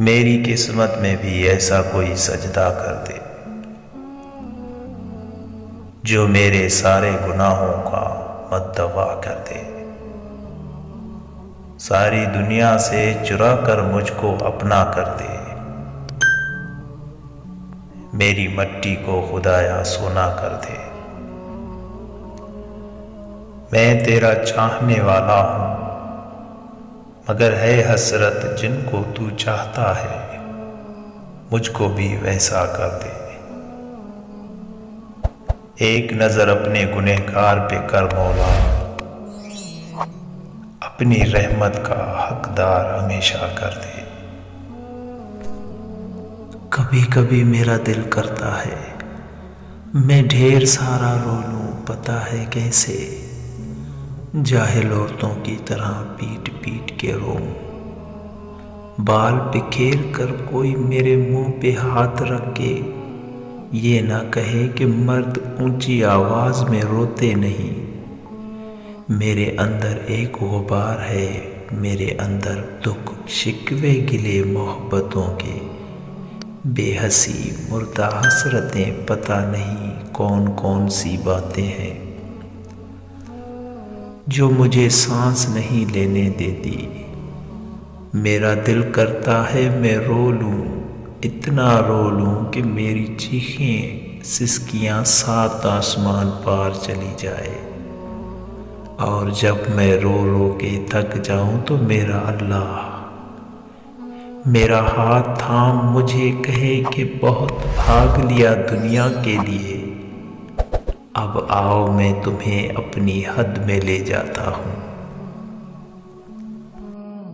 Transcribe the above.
میری قسمت میں بھی ایسا کوئی سجدہ کر دے جو میرے سارے گناہوں کا مدعا کر دے، ساری دنیا سے چرا کر مجھ کو اپنا کر دے، میری مٹی کو خدایا سونا کر دے۔ میں تیرا چاہنے والا ہوں، مگر ہے حسرت جن کو تو چاہتا ہے، مجھ کو بھی ویسا کر دے۔ ایک نظر اپنے گنہگار پہ کر مولا، اپنی رحمت کا حقدار ہمیشہ کر دے۔ کبھی کبھی میرا دل کرتا ہے میں ڈھیر سارا رو لوں، پتہ ہے کیسے، جاہل عورتوں کی طرح پیٹ پیٹ کے روؤں، بال بکھیر کر کوئی میرے منہ پہ ہاتھ رکھ کے یہ نہ کہے کہ مرد اونچی آواز میں روتے نہیں۔ میرے اندر ایک غبار ہے، میرے اندر دکھ شکوے گلے محبتوں کے، بے حسی مردہ حسرتیں، پتہ نہیں کون کون سی باتیں ہیں جو مجھے سانس نہیں لینے دیتی۔ میرا دل کرتا ہے میں رو لوں، اتنا رو لوں کہ میری چیخیں سسکیاں 7 آسمان پار چلی جائے، اور جب میں رو رو کے تھک جاؤں تو میرا اللہ میرا ہاتھ تھام مجھے کہے کہ بہت بھاگ لیا دنیا کے لیے، اب آؤ میں تمہیں اپنی حد میں لے جاتا ہوں۔